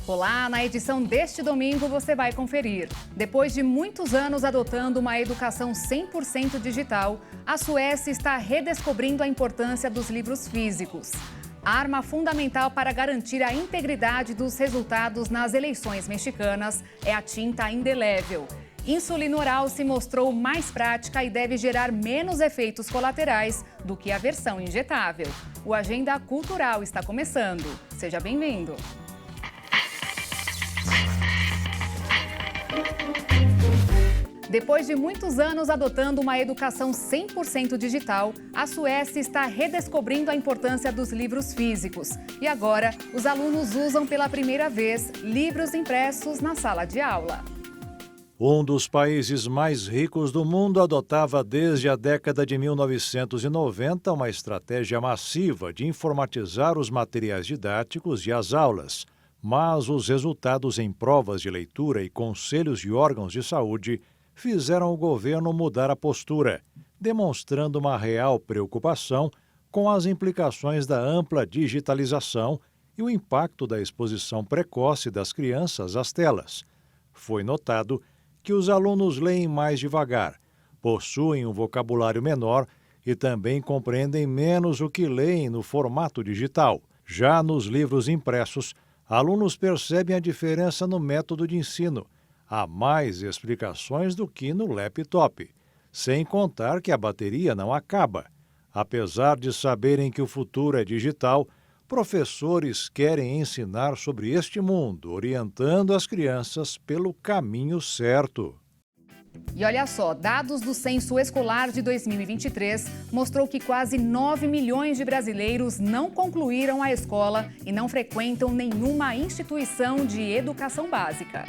Olá, na edição deste domingo você vai conferir. Depois de muitos anos adotando uma educação 100% digital, a Suécia está redescobrindo a importância dos livros físicos. Arma fundamental para garantir a integridade dos resultados nas eleições mexicanas é a tinta indelével. Insulina oral se mostrou mais prática e deve gerar menos efeitos colaterais do que a versão injetável. O Agenda Cultural está começando. Seja bem-vindo. Depois de muitos anos adotando uma educação 100% digital, a Suécia está redescobrindo a importância dos livros físicos. E agora, os alunos usam pela primeira vez livros impressos na sala de aula. Um dos países mais ricos do mundo adotava desde a década de 1990 uma estratégia massiva de informatizar os materiais didáticos e as aulas. Mas os resultados em provas de leitura e conselhos de órgãos de saúde fizeram o governo mudar a postura, demonstrando uma real preocupação com as implicações da ampla digitalização e o impacto da exposição precoce das crianças às telas. Foi notado que os alunos leem mais devagar, possuem um vocabulário menor e também compreendem menos o que leem no formato digital. Já nos livros impressos, alunos percebem a diferença no método de ensino. Há mais explicações do que no laptop, sem contar que a bateria não acaba. Apesar de saberem que o futuro é digital, professores querem ensinar sobre este mundo, orientando as crianças pelo caminho certo. E olha só, dados do Censo Escolar de 2023 mostrou que quase 9 milhões de brasileiros não concluíram a escola e não frequentam nenhuma instituição de educação básica.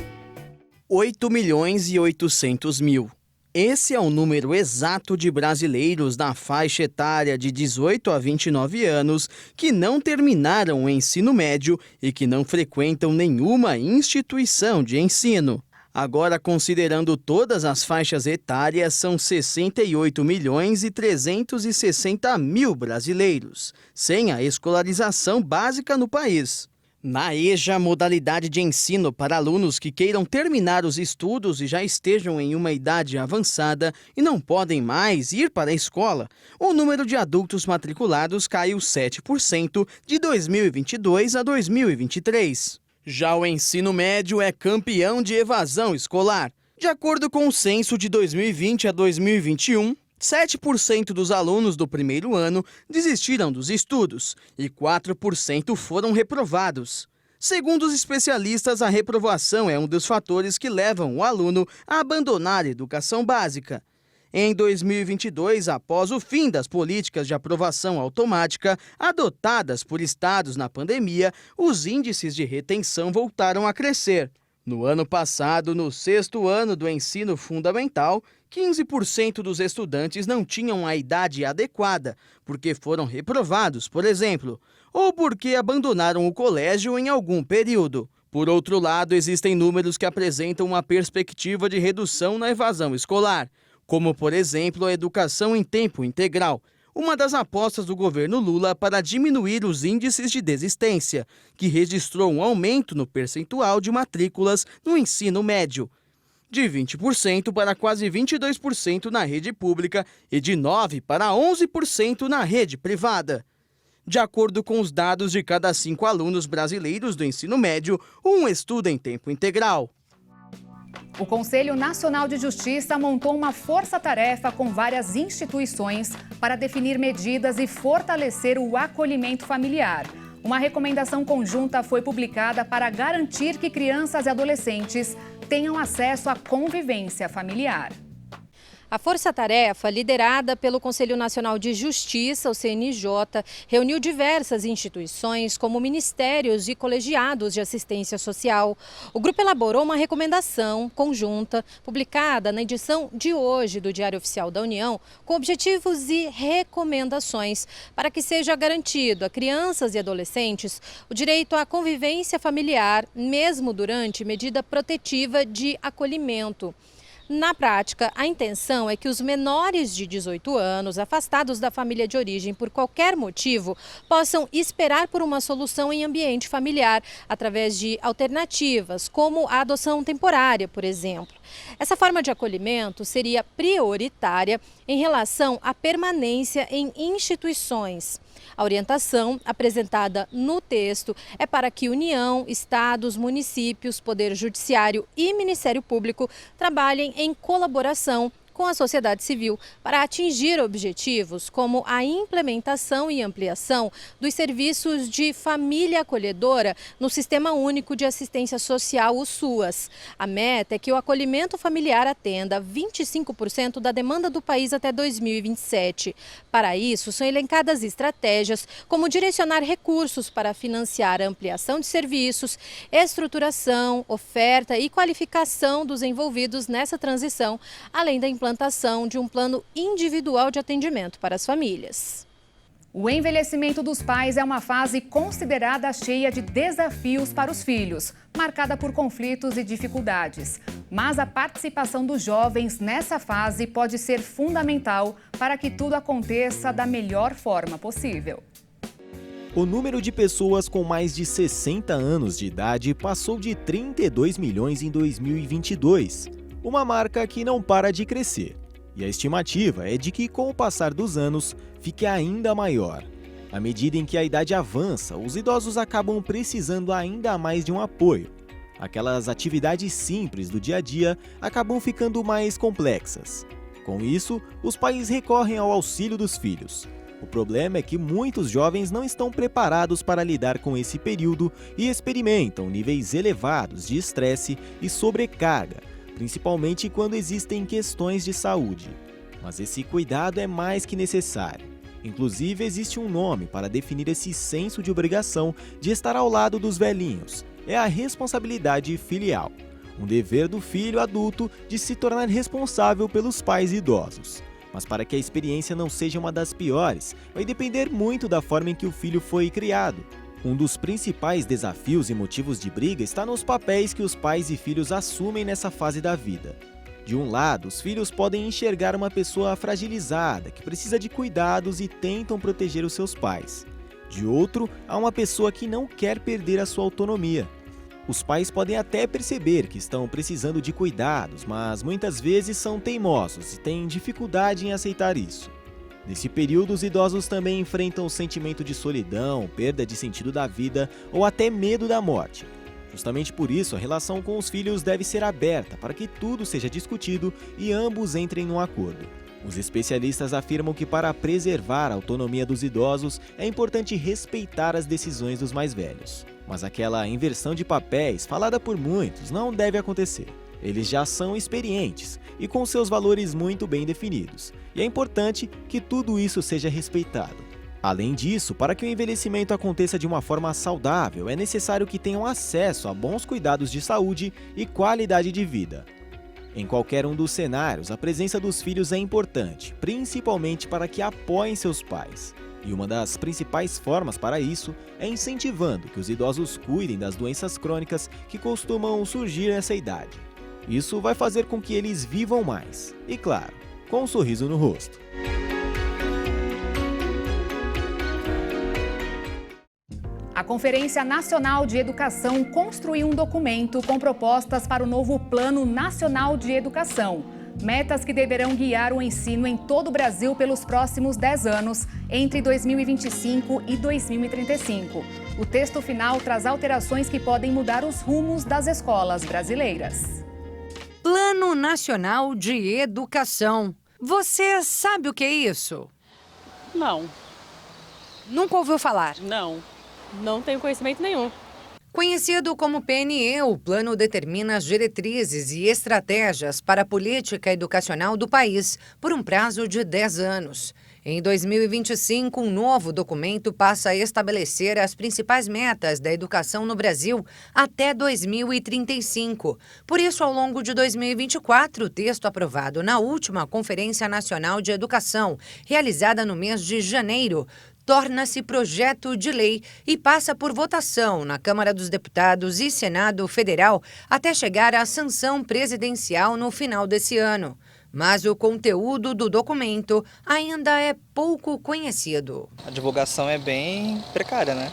8.800.000. Esse é o número exato de brasileiros da faixa etária de 18 a 29 anos que não terminaram o ensino médio e que não frequentam nenhuma instituição de ensino. Agora, considerando todas as faixas etárias, são 68.360.000 brasileiros, sem a escolarização básica no país. Na EJA, modalidade de ensino para alunos que queiram terminar os estudos e já estejam em uma idade avançada e não podem mais ir para a escola, o número de adultos matriculados caiu 7% de 2022 a 2023. Já o ensino médio é campeão de evasão escolar. De acordo com o censo de 2020 a 2021, 7% dos alunos do primeiro ano desistiram dos estudos e 4% foram reprovados. Segundo os especialistas, a reprovação é um dos fatores que levam o aluno a abandonar a educação básica. Em 2022, após o fim das políticas de aprovação automática adotadas por estados na pandemia, os índices de retenção voltaram a crescer. No ano passado, no 6º ano do ensino fundamental, 15% dos estudantes não tinham a idade adequada, porque foram reprovados, por exemplo, ou porque abandonaram o colégio em algum período. Por outro lado, existem números que apresentam uma perspectiva de redução na evasão escolar, como, por exemplo, a educação em tempo integral, uma das apostas do governo Lula para diminuir os índices de desistência, que registrou um aumento no percentual de matrículas no ensino médio, de 20% para quase 22% na rede pública e de 9% para 11% na rede privada. De acordo com os dados de cada 5 alunos brasileiros do ensino médio, um estuda em tempo integral. O Conselho Nacional de Justiça montou uma força-tarefa com várias instituições para definir medidas e fortalecer o acolhimento familiar. Uma recomendação conjunta foi publicada para garantir que crianças e adolescentes tenham acesso à convivência familiar. A força-tarefa, liderada pelo Conselho Nacional de Justiça, o CNJ, reuniu diversas instituições, como ministérios e colegiados de assistência social. O grupo elaborou uma recomendação conjunta, publicada na edição de hoje do Diário Oficial da União, com objetivos e recomendações para que seja garantido a crianças e adolescentes o direito à convivência familiar, mesmo durante medida protetiva de acolhimento. Na prática, a intenção é que os menores de 18 anos, afastados da família de origem por qualquer motivo, possam esperar por uma solução em ambiente familiar, através de alternativas, como a adoção temporária, por exemplo. Essa forma de acolhimento seria prioritária em relação à permanência em instituições. A orientação apresentada no texto é para que União, estados, municípios, Poder Judiciário e Ministério Público trabalhem em colaboração com a sociedade civil para atingir objetivos como a implementação e ampliação dos serviços de família acolhedora no Sistema Único de Assistência Social, o SUAS. A meta é que o acolhimento familiar atenda 25% da demanda do país até 2027. Para isso, são elencadas estratégias como direcionar recursos para financiar a ampliação de serviços, estruturação, oferta e qualificação dos envolvidos nessa transição, além da implantação de um plano individual de atendimento para as famílias. O envelhecimento dos pais é uma fase considerada cheia de desafios para os filhos, marcada por conflitos e dificuldades. Mas a participação dos jovens nessa fase pode ser fundamental para que tudo aconteça da melhor forma possível. O número de pessoas com mais de 60 anos de idade passou de 32 milhões em 2022. Uma marca que não para de crescer. E a estimativa é de que, com o passar dos anos, fique ainda maior. À medida em que a idade avança, os idosos acabam precisando ainda mais de um apoio. Aquelas atividades simples do dia a dia acabam ficando mais complexas. Com isso, os pais recorrem ao auxílio dos filhos. O problema é que muitos jovens não estão preparados para lidar com esse período e experimentam níveis elevados de estresse e sobrecarga, principalmente quando existem questões de saúde. Mas esse cuidado é mais que necessário. Inclusive, existe um nome para definir esse senso de obrigação de estar ao lado dos velhinhos. É a responsabilidade filial, um dever do filho adulto de se tornar responsável pelos pais idosos. Mas para que a experiência não seja uma das piores, vai depender muito da forma em que o filho foi criado. Um dos principais desafios e motivos de briga está nos papéis que os pais e filhos assumem nessa fase da vida. De um lado, os filhos podem enxergar uma pessoa fragilizada, que precisa de cuidados e tentam proteger os seus pais. De outro, há uma pessoa que não quer perder a sua autonomia. Os pais podem até perceber que estão precisando de cuidados, mas muitas vezes são teimosos e têm dificuldade em aceitar isso. Nesse período, os idosos também enfrentam o sentimento de solidão, perda de sentido da vida ou até medo da morte. Justamente por isso, a relação com os filhos deve ser aberta para que tudo seja discutido e ambos entrem num acordo. Os especialistas afirmam que para preservar a autonomia dos idosos é importante respeitar as decisões dos mais velhos. Mas aquela inversão de papéis falada por muitos não deve acontecer. Eles já são experientes e com seus valores muito bem definidos. E é importante que tudo isso seja respeitado. Além disso, para que o envelhecimento aconteça de uma forma saudável, é necessário que tenham acesso a bons cuidados de saúde e qualidade de vida. Em qualquer um dos cenários, a presença dos filhos é importante, principalmente para que apoiem seus pais. E uma das principais formas para isso é incentivando que os idosos cuidem das doenças crônicas que costumam surgir nessa idade. Isso vai fazer com que eles vivam mais. E claro, com um sorriso no rosto. A Conferência Nacional de Educação construiu um documento com propostas para o novo Plano Nacional de Educação. Metas que deverão guiar o ensino em todo o Brasil pelos próximos 10 anos, entre 2025 e 2035. O texto final traz alterações que podem mudar os rumos das escolas brasileiras. Plano Nacional de Educação. Você sabe o que é isso? Não. Nunca ouviu falar? Não tenho conhecimento nenhum. Conhecido como PNE, o plano determina as diretrizes e estratégias para a política educacional do país por um prazo de 10 anos. Em 2025, um novo documento passa a estabelecer as principais metas da educação no Brasil até 2035. Por isso, ao longo de 2024, o texto aprovado na última Conferência Nacional de Educação, realizada no mês de janeiro, torna-se projeto de lei e passa por votação na Câmara dos Deputados e Senado Federal até chegar à sanção presidencial no final desse ano. Mas o conteúdo do documento ainda é pouco conhecido. A divulgação é bem precária, né?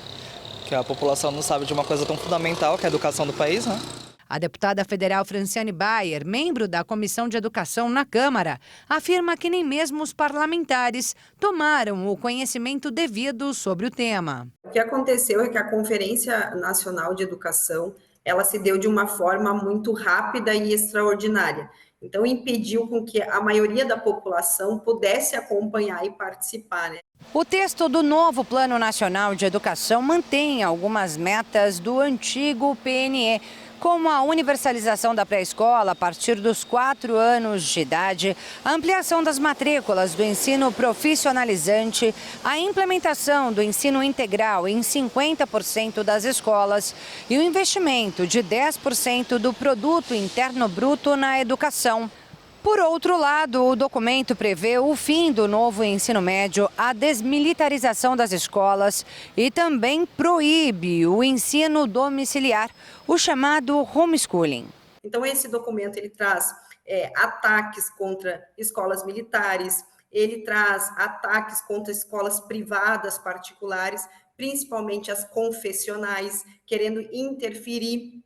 Que a população não sabe de uma coisa tão fundamental que é a educação do país, né? A deputada federal Franciane Bayer, membro da Comissão de Educação na Câmara, afirma que nem mesmo os parlamentares tomaram o conhecimento devido sobre o tema. O que aconteceu é que a Conferência Nacional de Educação, ela se deu de uma forma muito rápida e extraordinária. Então, impediu com que a maioria da população pudesse acompanhar e participar, né? O texto do novo Plano Nacional de Educação mantém algumas metas do antigo PNE, como a universalização da pré-escola a partir dos 4 anos de idade, a ampliação das matrículas do ensino profissionalizante, a implementação do ensino integral em 50% das escolas e o investimento de 10% do produto interno bruto na educação. Por outro lado, o documento prevê o fim do novo ensino médio, a desmilitarização das escolas e também proíbe o ensino domiciliar, o chamado homeschooling. Então, esse documento ele traz ataques contra escolas militares, ele traz ataques contra escolas privadas particulares, principalmente as confessionais, querendo interferir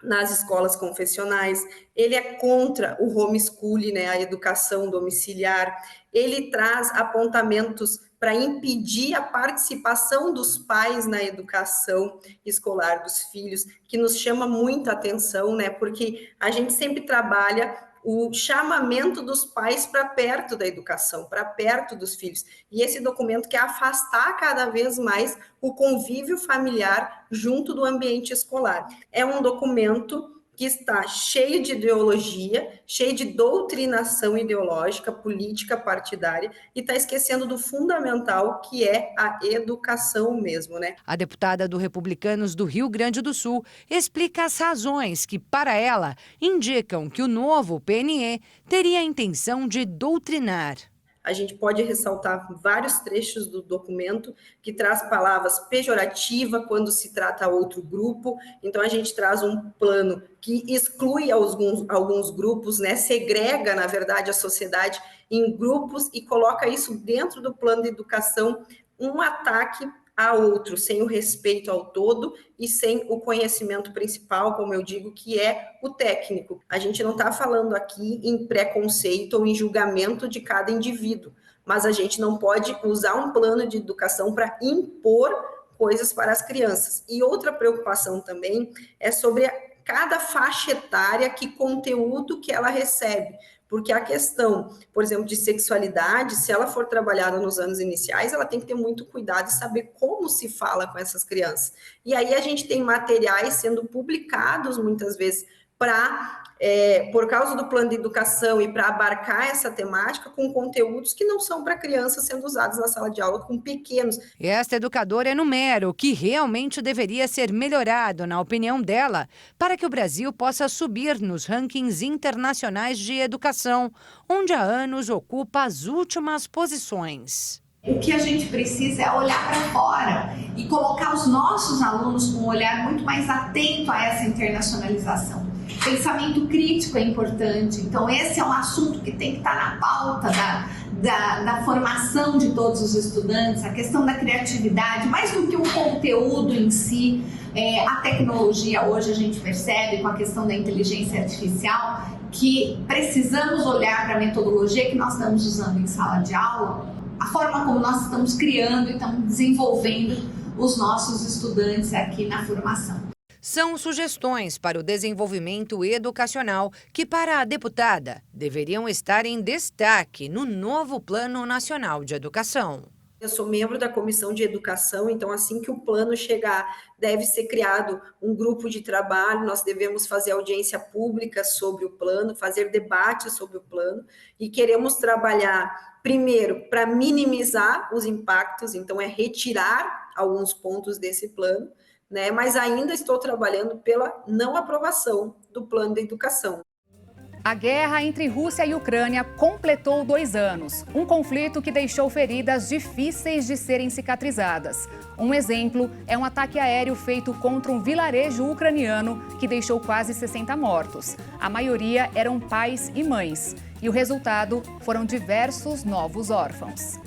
nas escolas confessionais, ele é contra o homeschooling, né, a educação domiciliar, ele traz apontamentos para impedir a participação dos pais na educação escolar dos filhos, que nos chama muita atenção, né, porque a gente sempre trabalha o chamamento dos pais para perto da educação, para perto dos filhos. E esse documento quer afastar cada vez mais o convívio familiar junto do ambiente escolar. É um documento que está cheio de ideologia, cheio de doutrinação ideológica, política partidária, e está esquecendo do fundamental, que é a educação mesmo, né? A deputada do Republicanos do Rio Grande do Sul explica as razões que, para ela, indicam que o novo PNE teria a intenção de doutrinar. A gente pode ressaltar vários trechos do documento que traz palavras pejorativas quando se trata outro grupo. Então, a gente traz um plano que exclui alguns grupos, né? Segrega, na verdade, a sociedade em grupos e coloca isso dentro do plano de educação, um ataque a outro, sem o respeito ao todo e sem o conhecimento principal, como eu digo, que é o técnico. A gente não está falando aqui em preconceito ou em julgamento de cada indivíduo, mas a gente não pode usar um plano de educação para impor coisas para as crianças. E outra preocupação também é sobre cada faixa etária, que conteúdo que ela recebe. Porque a questão, por exemplo, de sexualidade, se ela for trabalhada nos anos iniciais, ela tem que ter muito cuidado e saber como se fala com essas crianças. E aí a gente tem materiais sendo publicados, muitas vezes, por causa do plano de educação e para abarcar essa temática, com conteúdos que não são para crianças sendo usados na sala de aula com pequenos. Esta educadora enumera o que realmente deveria ser melhorado, na opinião dela, para que o Brasil possa subir nos rankings internacionais de educação, onde há anos ocupa as últimas posições. O que a gente precisa é olhar para fora e colocar os nossos alunos com um olhar muito mais atento a essa internacionalização. Pensamento crítico é importante, então esse é um assunto que tem que estar na pauta da formação de todos os estudantes, a questão da criatividade, mais do que o conteúdo em si, a tecnologia hoje a gente percebe com a questão da inteligência artificial que precisamos olhar para a metodologia que nós estamos usando em sala de aula, a forma como nós estamos criando e estamos desenvolvendo os nossos estudantes aqui na formação. São sugestões para o desenvolvimento educacional que, para a deputada, deveriam estar em destaque no novo Plano Nacional de Educação. Eu sou membro da Comissão de Educação, então assim que o plano chegar, deve ser criado um grupo de trabalho, nós devemos fazer audiência pública sobre o plano, fazer debate sobre o plano e queremos trabalhar, primeiro, para minimizar os impactos, então é retirar alguns pontos desse plano, né? Mas ainda estou trabalhando pela não aprovação do plano de educação. A guerra entre Rússia e Ucrânia completou 2 anos. Um conflito que deixou feridas difíceis de serem cicatrizadas. Um exemplo é um ataque aéreo feito contra um vilarejo ucraniano que deixou quase 60 mortos. A maioria eram pais e mães. E o resultado foram diversos novos órfãos.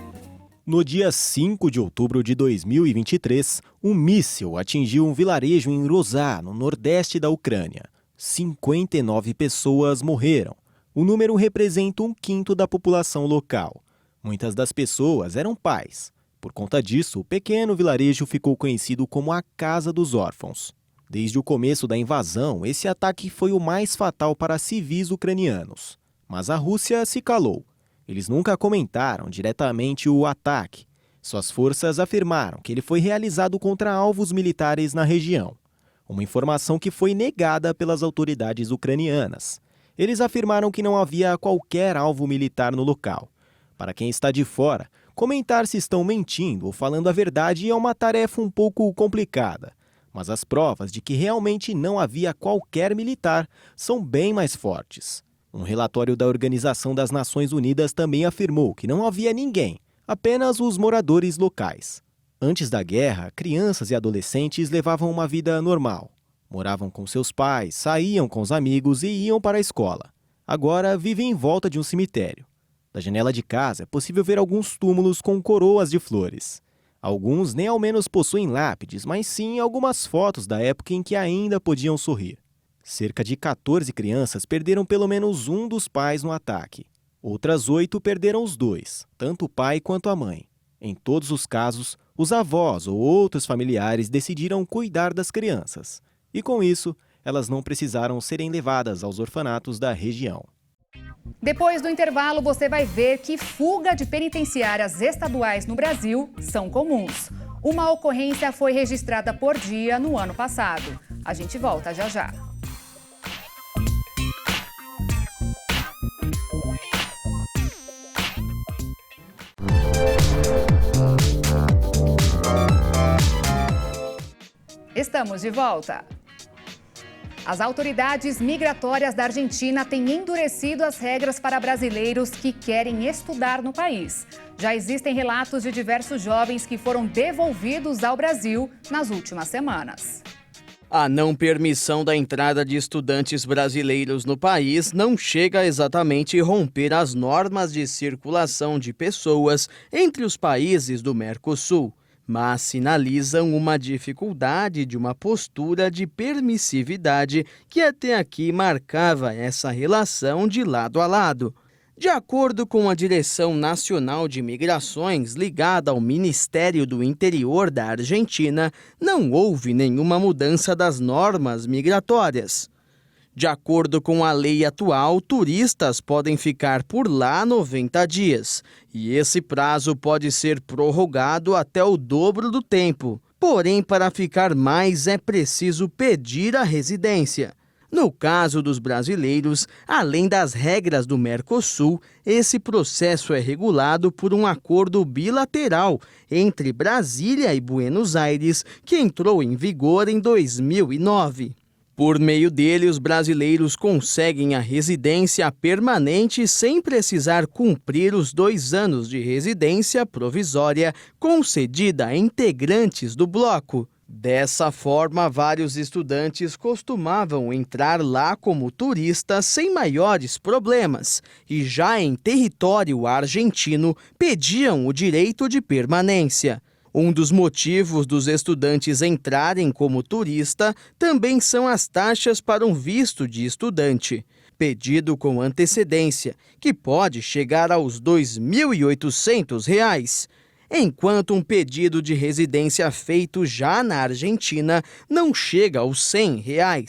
No dia 5 de outubro de 2023, um míssil atingiu um vilarejo em Rozá, no nordeste da Ucrânia. 59 pessoas morreram. O número representa 1/5 da população local. Muitas das pessoas eram pais. Por conta disso, o pequeno vilarejo ficou conhecido como a Casa dos Órfãos. Desde o começo da invasão, esse ataque foi o mais fatal para civis ucranianos. Mas a Rússia se calou. Eles nunca comentaram diretamente o ataque. Suas forças afirmaram que ele foi realizado contra alvos militares na região. Uma informação que foi negada pelas autoridades ucranianas. Eles afirmaram que não havia qualquer alvo militar no local. Para quem está de fora, comentar se estão mentindo ou falando a verdade é uma tarefa um pouco complicada. Mas as provas de que realmente não havia qualquer militar são bem mais fortes. Um relatório da Organização das Nações Unidas também afirmou que não havia ninguém, apenas os moradores locais. Antes da guerra, crianças e adolescentes levavam uma vida normal. Moravam com seus pais, saíam com os amigos e iam para a escola. Agora vivem em volta de um cemitério. Da janela de casa é possível ver alguns túmulos com coroas de flores. Alguns nem ao menos possuem lápides, mas sim algumas fotos da época em que ainda podiam sorrir. Cerca de 14 crianças perderam pelo menos um dos pais no ataque. Outras 8 perderam os 2, tanto o pai quanto a mãe. Em todos os casos, os avós ou outros familiares decidiram cuidar das crianças. E com isso, elas não precisaram serem levadas aos orfanatos da região. Depois do intervalo, você vai ver que fuga de penitenciárias estaduais no Brasil são comuns. Uma ocorrência foi registrada por dia no ano passado. A gente volta já já. Estamos de volta. As autoridades migratórias da Argentina têm endurecido as regras para brasileiros que querem estudar no país. Já existem relatos de diversos jovens que foram devolvidos ao Brasil nas últimas semanas. A não permissão da entrada de estudantes brasileiros no país não chega a exatamente romper as normas de circulação de pessoas entre os países do Mercosul, mas sinalizam uma dificuldade de uma postura de permissividade que até aqui marcava essa relação de lado a lado. De acordo com a Direção Nacional de Migrações, ligada ao Ministério do Interior da Argentina, não houve nenhuma mudança das normas migratórias. De acordo com a lei atual, turistas podem ficar por lá 90 dias, e esse prazo pode ser prorrogado até o dobro do tempo. Porém, para ficar mais é preciso pedir a residência. No caso dos brasileiros, além das regras do Mercosul, esse processo é regulado por um acordo bilateral entre Brasília e Buenos Aires, que entrou em vigor em 2009. Por meio dele, os brasileiros conseguem a residência permanente sem precisar cumprir os 2 anos de residência provisória concedida a integrantes do bloco. Dessa forma, vários estudantes costumavam entrar lá como turistas sem maiores problemas e já em território argentino pediam o direito de permanência. Um dos motivos dos estudantes entrarem como turista também são as taxas para um visto de estudante, pedido com antecedência, que pode chegar aos R$ 2.800, enquanto um pedido de residência feito já na Argentina não chega aos R$ 100.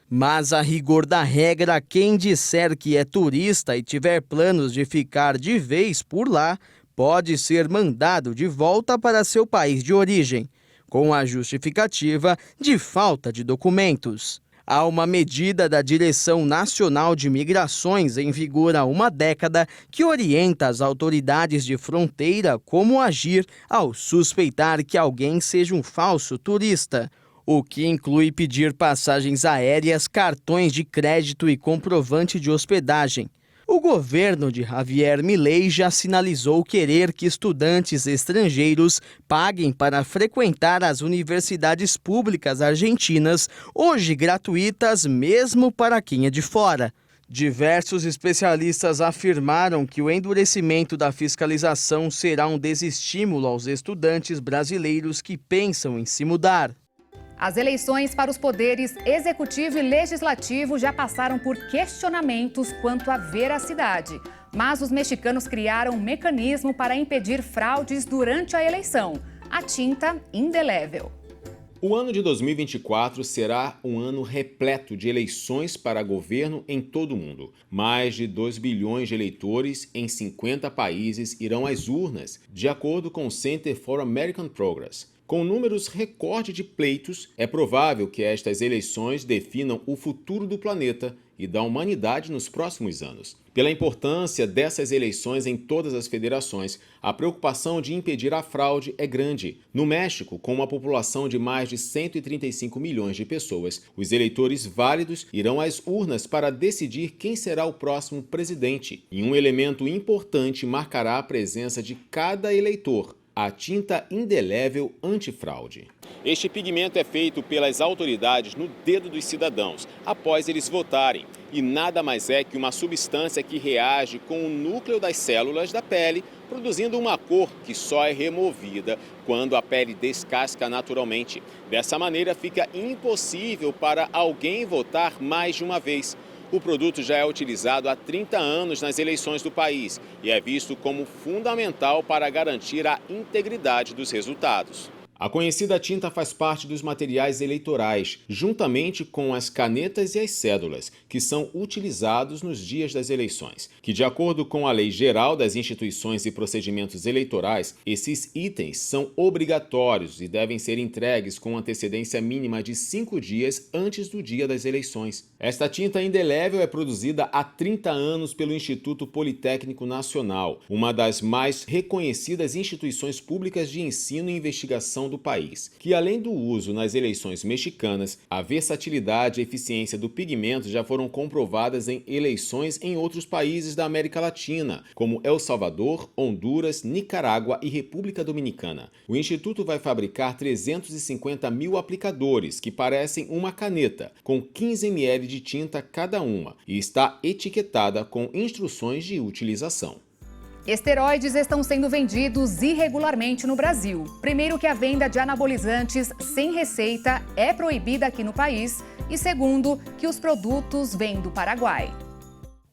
Mas a rigor da regra, quem disser que é turista e tiver planos de ficar de vez por lá, pode ser mandado de volta para seu país de origem, com a justificativa de falta de documentos. Há uma medida da Direção Nacional de Migrações em vigor há uma década que orienta as autoridades de fronteira como agir ao suspeitar que alguém seja um falso turista. o que inclui pedir passagens aéreas, cartões de crédito e comprovante de hospedagem. O governo de Javier Milei já sinalizou querer que estudantes estrangeiros paguem para frequentar as universidades públicas argentinas, hoje gratuitas mesmo para quem é de fora. Diversos especialistas afirmaram que o endurecimento da fiscalização será um desestímulo aos estudantes brasileiros que pensam em se mudar. As eleições para os poderes executivo e legislativo já passaram por questionamentos quanto à veracidade. Mas os mexicanos criaram um mecanismo para impedir fraudes durante a eleição: a tinta indelével. O ano de 2024 será um ano repleto de eleições para governo em todo o mundo. Mais de 2 bilhões de eleitores em 50 países irão às urnas, de acordo com o Center for American Progress. Com números recorde de pleitos, é provável que estas eleições definam o futuro do planeta e da humanidade nos próximos anos. Pela importância dessas eleições em todas as federações, a preocupação de impedir a fraude é grande. No México, com uma população de mais de 135 milhões de pessoas, os eleitores válidos irão às urnas para decidir quem será o próximo presidente. E um elemento importante marcará a presença de cada eleitor: a tinta indelével antifraude. Este pigmento é feito pelas autoridades no dedo dos cidadãos, após eles votarem. E nada mais é que uma substância que reage com o núcleo das células da pele, produzindo uma cor que só é removida quando a pele descasca naturalmente. Dessa maneira, fica impossível para alguém votar mais de uma vez. O produto já é utilizado há 30 anos nas eleições do país e é visto como fundamental para garantir a integridade dos resultados. A conhecida tinta faz parte dos materiais eleitorais, juntamente com as canetas e as cédulas, que são utilizados nos dias das eleições. Que, de acordo com a Lei Geral das Instituições e Procedimentos Eleitorais, esses itens são obrigatórios e devem ser entregues com antecedência mínima de 5 dias antes do dia das eleições. Esta tinta indelével é produzida há 30 anos pelo Instituto Politécnico Nacional, uma das mais reconhecidas instituições públicas de ensino e investigação do país, que além do uso nas eleições mexicanas, a versatilidade e eficiência do pigmento já foram comprovadas em eleições em outros países da América Latina, como El Salvador, Honduras, Nicarágua e República Dominicana. O Instituto vai fabricar 350 mil aplicadores, que parecem uma caneta, com 15 ml de tinta cada uma, e está etiquetada com instruções de utilização. Esteroides estão sendo vendidos irregularmente no Brasil. Primeiro, que a venda de anabolizantes sem receita é proibida aqui no país. E segundo, que os produtos vêm do Paraguai.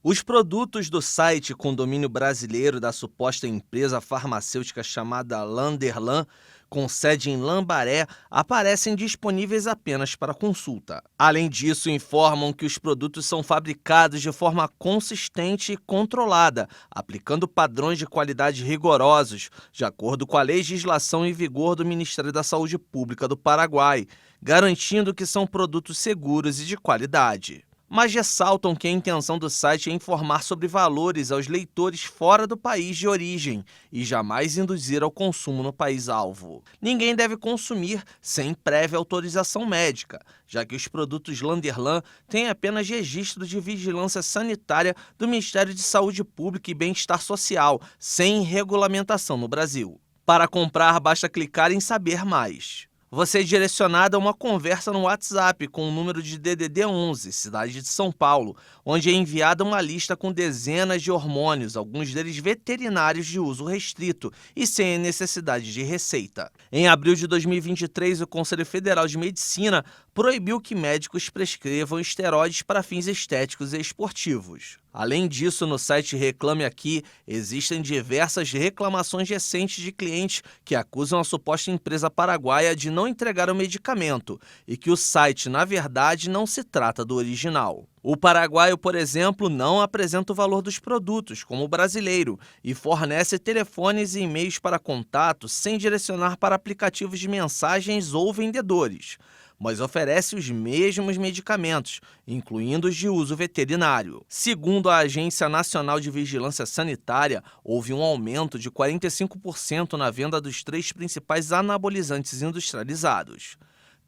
Os produtos do site com domínio brasileiro da suposta empresa farmacêutica chamada Landerlan, com sede em Lambaré, aparecem disponíveis apenas para consulta. Além disso, informam que os produtos são fabricados de forma consistente e controlada, aplicando padrões de qualidade rigorosos, de acordo com a legislação em vigor do Ministério da Saúde Pública do Paraguai, garantindo que são produtos seguros e de qualidade. Mas ressaltam que a intenção do site é informar sobre valores aos leitores fora do país de origem e jamais induzir ao consumo no país-alvo. Ninguém deve consumir sem prévia autorização médica, já que os produtos Landerlan têm apenas registro de vigilância sanitária do Ministério de Saúde Pública e Bem-Estar Social, sem regulamentação no Brasil. Para comprar, basta clicar em Saber Mais. Você é direcionado a uma conversa no WhatsApp com o número de DDD 11, cidade de São Paulo, onde é enviada uma lista com dezenas de hormônios, alguns deles veterinários de uso restrito e sem necessidade de receita. Em abril de 2023, o Conselho Federal de Medicina proibiu que médicos prescrevam esteroides para fins estéticos e esportivos. Além disso, no site Reclame Aqui, existem diversas reclamações recentes de clientes que acusam a suposta empresa paraguaia de não entregar o medicamento e que o site, na verdade, não se trata do original. O paraguaio, por exemplo, não apresenta o valor dos produtos, como o brasileiro, e fornece telefones e e-mails para contato sem direcionar para aplicativos de mensagens ou vendedores, mas oferece os mesmos medicamentos, incluindo os de uso veterinário. Segundo a Agência Nacional de Vigilância Sanitária, houve um aumento de 45% na venda dos 3 principais anabolizantes industrializados.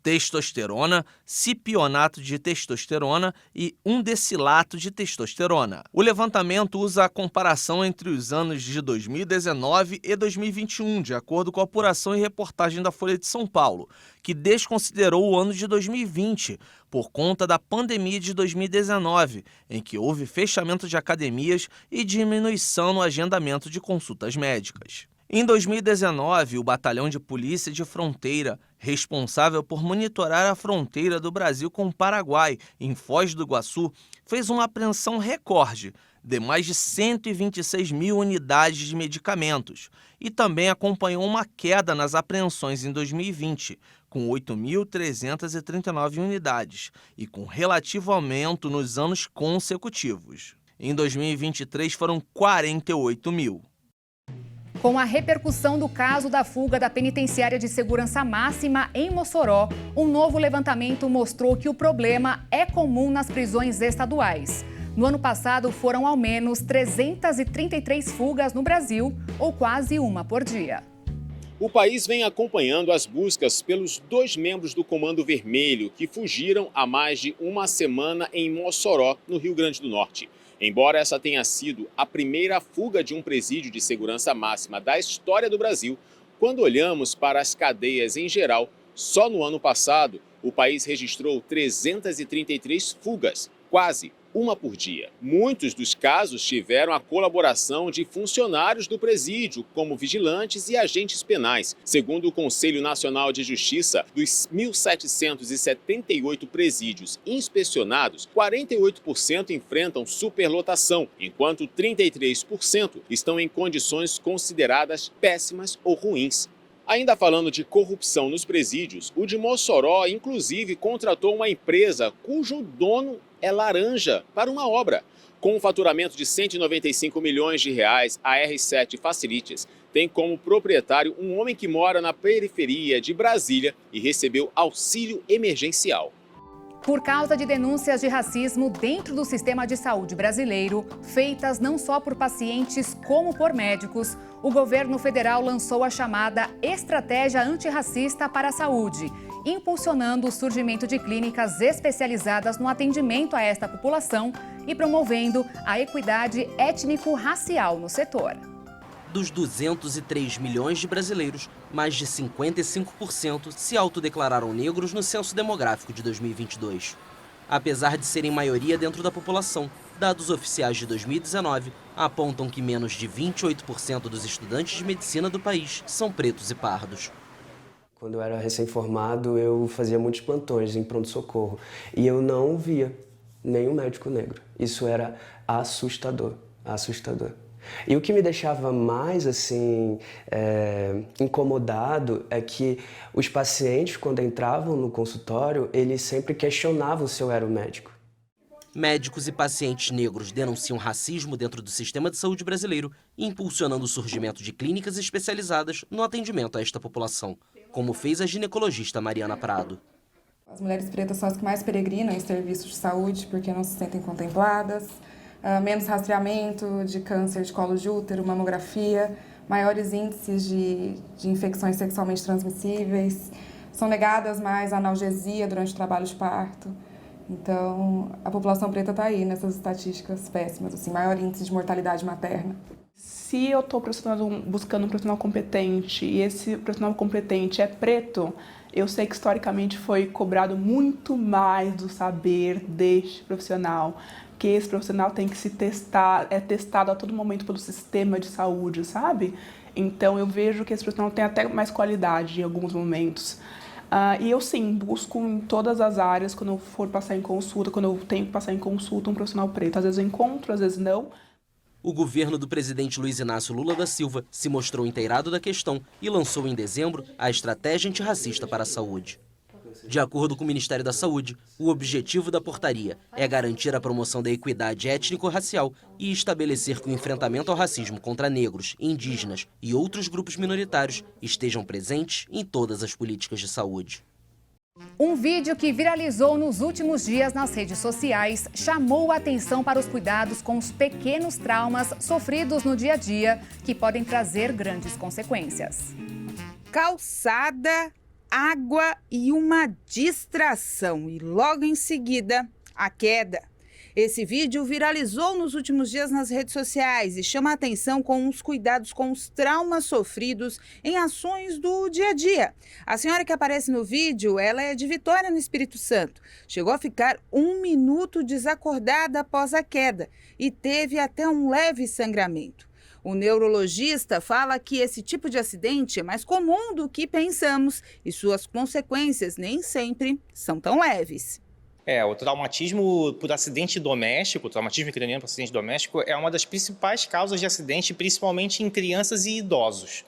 testosterona, cipionato de testosterona e 1-decilato de testosterona. O levantamento usa a comparação entre os anos de 2019 e 2021, de acordo com a apuração e reportagem da Folha de São Paulo, que desconsiderou o ano de 2020 por conta da pandemia de 2019, em que houve fechamento de academias e diminuição no agendamento de consultas médicas. Em 2019, o Batalhão de Polícia de Fronteira, responsável por monitorar a fronteira do Brasil com o Paraguai, em Foz do Iguaçu, fez uma apreensão recorde de mais de 126 mil unidades de medicamentos e também acompanhou uma queda nas apreensões em 2020, com 8.339 unidades e com relativo aumento nos anos consecutivos. Em 2023 foram 48 mil. Com a repercussão do caso da fuga da Penitenciária de Segurança Máxima em Mossoró, um novo levantamento mostrou que o problema é comum nas prisões estaduais. No ano passado, foram ao menos 333 fugas no Brasil, ou quase uma por dia. O país vem acompanhando as buscas pelos 2 membros do Comando Vermelho que fugiram há mais de uma semana em Mossoró, no Rio Grande do Norte. Embora essa tenha sido a primeira fuga de um presídio de segurança máxima da história do Brasil, quando olhamos para as cadeias em geral, só no ano passado o país registrou 333 fugas, quase uma por dia. Muitos dos casos tiveram a colaboração de funcionários do presídio, como vigilantes e agentes penais. Segundo o Conselho Nacional de Justiça, dos 1.778 presídios inspecionados, 48% enfrentam superlotação, enquanto 33% estão em condições consideradas péssimas ou ruins. Ainda falando de corrupção nos presídios, o de Mossoró, inclusive, contratou uma empresa cujo dono é laranja para uma obra. Com um faturamento de 195 milhões de reais, a R7 Facilities tem como proprietário um homem que mora na periferia de Brasília e recebeu auxílio emergencial. Por causa de denúncias de racismo dentro do sistema de saúde brasileiro, feitas não só por pacientes como por médicos, o governo federal lançou a chamada Estratégia Antirracista para a Saúde, impulsionando o surgimento de clínicas especializadas no atendimento a esta população e promovendo a equidade étnico-racial no setor. Dos 203 milhões de brasileiros, mais de 55% se autodeclararam negros no censo demográfico de 2022. Apesar de serem maioria dentro da população, dados oficiais de 2019 apontam que menos de 28% dos estudantes de medicina do país são pretos e pardos. Quando eu era recém-formado, eu fazia muitos plantões em pronto-socorro e eu não via nenhum médico negro. Isso era assustador, assustador. E o que me deixava mais incomodado é que os pacientes, quando entravam no consultório, eles sempre questionavam se eu era o médico. Médicos e pacientes negros denunciam racismo dentro do sistema de saúde brasileiro, impulsionando o surgimento de clínicas especializadas no atendimento a esta população, como fez a ginecologista Mariana Prado. As mulheres pretas são as que mais peregrinam em serviços de saúde porque não se sentem contempladas. Menos rastreamento de câncer de colo de útero, mamografia, maiores índices de infecções sexualmente transmissíveis, são negadas mais analgesia durante o trabalho de parto. Então, a população preta está aí nessas estatísticas péssimas, maior índice de mortalidade materna. Se eu estou buscando um profissional competente e esse profissional competente é preto, eu sei que historicamente foi cobrado muito mais do saber deste profissional, que esse profissional tem que se testar, é testado a todo momento pelo sistema de saúde, sabe? Então eu vejo que esse profissional tem até mais qualidade em alguns momentos. E eu sim, busco em todas as áreas, quando eu for passar em consulta, quando eu tenho que passar em consulta um profissional preto. Às vezes eu encontro, às vezes não. O governo do presidente Luiz Inácio Lula da Silva se mostrou inteirado da questão e lançou em dezembro a Estratégia Antirracista para a Saúde. De acordo com o Ministério da Saúde, o objetivo da portaria é garantir a promoção da equidade étnico-racial e estabelecer que o enfrentamento ao racismo contra negros, indígenas e outros grupos minoritários estejam presentes em todas as políticas de saúde. Um vídeo que viralizou nos últimos dias nas redes sociais chamou a atenção para os cuidados com os pequenos traumas sofridos no dia a dia que podem trazer grandes consequências. Calçada água e uma distração. E logo em seguida, a queda. Esse vídeo viralizou nos últimos dias nas redes sociais e chama a atenção com os cuidados com os traumas sofridos em ações do dia a dia. A senhora que aparece no vídeo, ela é de Vitória, no Espírito Santo. Chegou a ficar 1 minuto desacordada após a queda e teve até um leve sangramento. O neurologista fala que esse tipo de acidente é mais comum do que pensamos e suas consequências nem sempre são tão leves. O traumatismo por acidente doméstico, o traumatismo craniano por acidente doméstico é uma das principais causas de acidente, principalmente em crianças e idosos.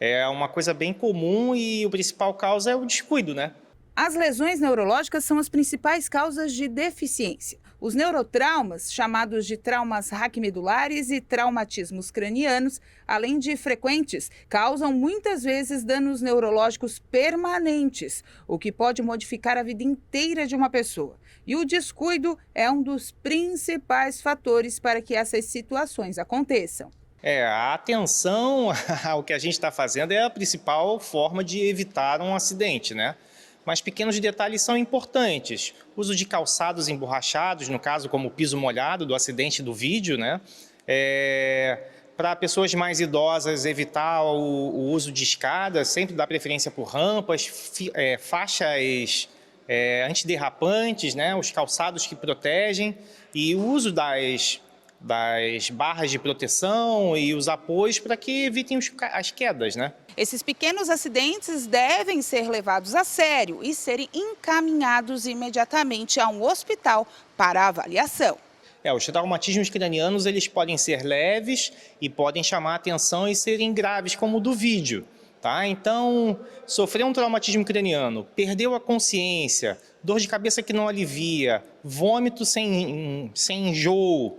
É uma coisa bem comum e a principal causa é o descuido, né? As lesões neurológicas são as principais causas de deficiência. Os neurotraumas, chamados de traumas raquimedulares e traumatismos cranianos, além de frequentes, causam muitas vezes danos neurológicos permanentes, o que pode modificar a vida inteira de uma pessoa. E o descuido é um dos principais fatores para que essas situações aconteçam. A atenção ao que a gente está fazendo é a principal forma de evitar um acidente, né? Mas pequenos detalhes são importantes. Uso de calçados emborrachados, no caso como o piso molhado do acidente do vídeo, né? Para pessoas mais idosas, evitar o uso de escadas, sempre dar preferência por rampas, faixas antiderrapantes, né? Os calçados que protegem e o uso das barras de proteção e os apoios para que evitem as quedas, né? Esses pequenos acidentes devem ser levados a sério e serem encaminhados imediatamente a um hospital para avaliação. Os traumatismos cranianos eles podem ser leves e podem chamar a atenção e serem graves, como o do vídeo. Tá? Então, sofreu um traumatismo craniano, perdeu a consciência, dor de cabeça que não alivia, vômito sem enjoo,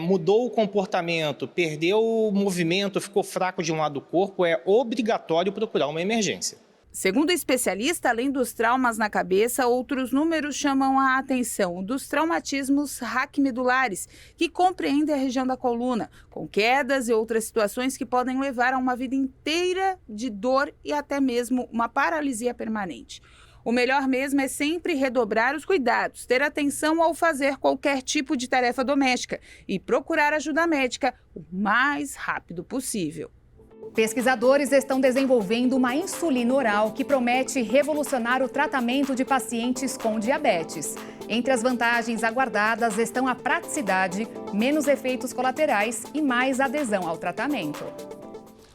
mudou o comportamento, perdeu o movimento, ficou fraco de um lado do corpo, é obrigatório procurar uma emergência. Segundo o especialista, além dos traumas na cabeça, outros números chamam a atenção dos traumatismos raquimedulares, que compreendem a região da coluna, com quedas e outras situações que podem levar a uma vida inteira de dor e até mesmo uma paralisia permanente. O melhor mesmo é sempre redobrar os cuidados, ter atenção ao fazer qualquer tipo de tarefa doméstica e procurar ajuda médica o mais rápido possível. Pesquisadores estão desenvolvendo uma insulina oral que promete revolucionar o tratamento de pacientes com diabetes. Entre as vantagens aguardadas estão a praticidade, menos efeitos colaterais e mais adesão ao tratamento.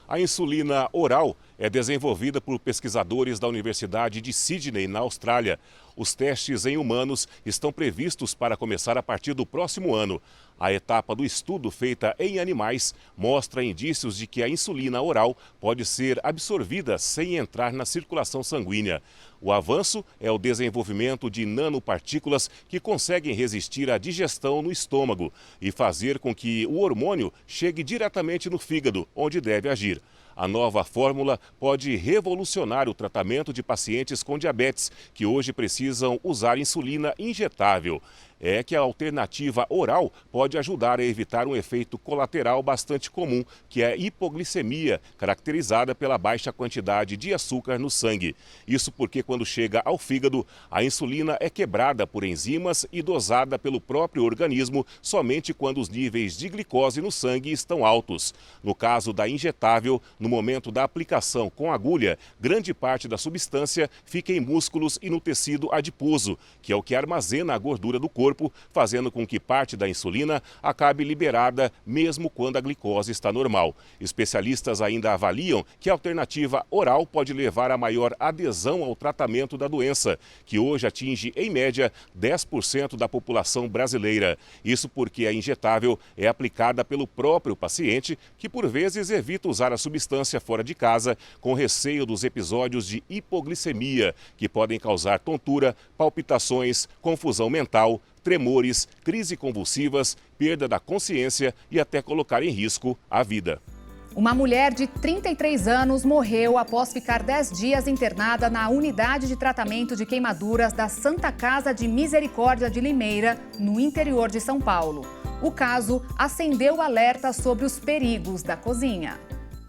A insulina oral é desenvolvida por pesquisadores da Universidade de Sydney, na Austrália. Os testes em humanos estão previstos para começar a partir do próximo ano. A etapa do estudo, feita em animais, mostra indícios de que a insulina oral pode ser absorvida sem entrar na circulação sanguínea. O avanço é o desenvolvimento de nanopartículas que conseguem resistir à digestão no estômago e fazer com que o hormônio chegue diretamente no fígado, onde deve agir. A nova fórmula pode revolucionar o tratamento de pacientes com diabetes que hoje precisam usar insulina injetável. É que a alternativa oral pode ajudar a evitar um efeito colateral bastante comum, que é a hipoglicemia, caracterizada pela baixa quantidade de açúcar no sangue. Isso porque quando chega ao fígado, a insulina é quebrada por enzimas e dosada pelo próprio organismo somente quando os níveis de glicose no sangue estão altos. No caso da injetável, no momento da aplicação com agulha, grande parte da substância fica em músculos e no tecido adiposo, que é o que armazena a gordura do corpo, fazendo com que parte da insulina acabe liberada mesmo quando a glicose está normal. Especialistas ainda avaliam que a alternativa oral pode levar a maior adesão ao tratamento da doença, que hoje atinge, em média, 10% da população brasileira. Isso porque a injetável é aplicada pelo próprio paciente, que por vezes evita usar a substância fora de casa, com receio dos episódios de hipoglicemia, que podem causar tontura, palpitações, confusão mental, tremores, crise convulsivas, perda da consciência e até colocar em risco a vida. Uma mulher de 33 anos morreu após ficar 10 dias internada na unidade de tratamento de queimaduras da Santa Casa de Misericórdia de Limeira, no interior de São Paulo. O caso acendeu o alerta sobre os perigos da cozinha.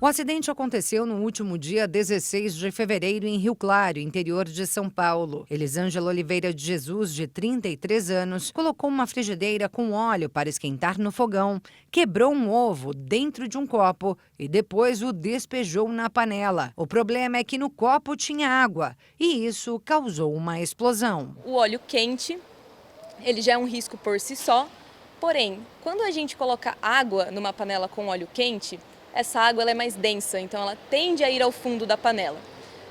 O acidente aconteceu no último dia 16 de fevereiro em Rio Claro, interior de São Paulo. Elisângela Oliveira de Jesus, de 33 anos, colocou uma frigideira com óleo para esquentar no fogão, quebrou um ovo dentro de um copo e depois o despejou na panela. O problema é que no copo tinha água e isso causou uma explosão. O óleo quente, ele já é um risco por si só, porém, quando a gente coloca água numa panela com óleo quente, essa água ela é mais densa, então ela tende a ir ao fundo da panela.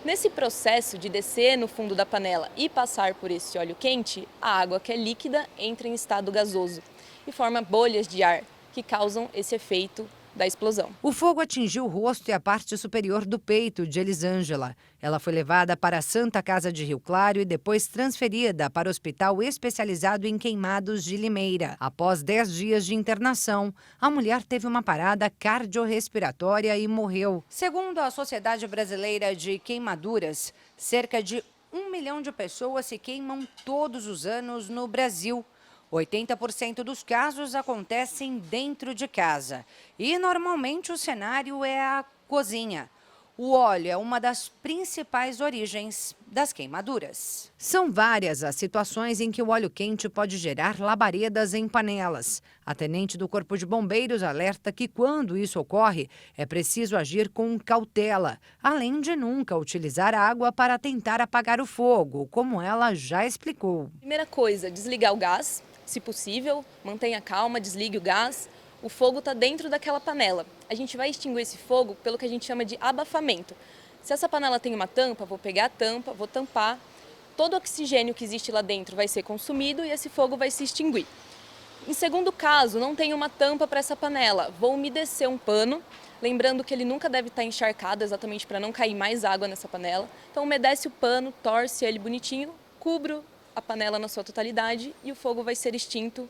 Nesse processo de descer no fundo da panela e passar por esse óleo quente, a água que é líquida entra em estado gasoso e forma bolhas de ar que causam esse efeito da explosão. O fogo atingiu o rosto e a parte superior do peito de Elisângela. Ela foi levada para a Santa Casa de Rio Claro e depois transferida para o Hospital Especializado em Queimados de Limeira. Após 10 dias de internação, a mulher teve uma parada cardiorrespiratória e morreu. Segundo a Sociedade Brasileira de Queimaduras, cerca de 1 milhão de pessoas se queimam todos os anos no Brasil. 80% dos casos acontecem dentro de casa e normalmente o cenário é a cozinha. O óleo é uma das principais origens das queimaduras. São várias as situações em que o óleo quente pode gerar labaredas em panelas. A tenente do Corpo de Bombeiros alerta que quando isso ocorre, é preciso agir com cautela, além de nunca utilizar água para tentar apagar o fogo, como ela já explicou. Primeira coisa, desligar o gás. Se possível, mantenha calma, desligue o gás. O fogo está dentro daquela panela. A gente vai extinguir esse fogo pelo que a gente chama de abafamento. Se essa panela tem uma tampa, vou pegar a tampa, vou tampar. Todo o oxigênio que existe lá dentro vai ser consumido e esse fogo vai se extinguir. Em segundo caso, não tem uma tampa para essa panela. Vou umedecer um pano, lembrando que ele nunca deve estar encharcado exatamente para não cair mais água nessa panela. Então umedece o pano, torce ele bonitinho, cubro a panela na sua totalidade e o fogo vai ser extinto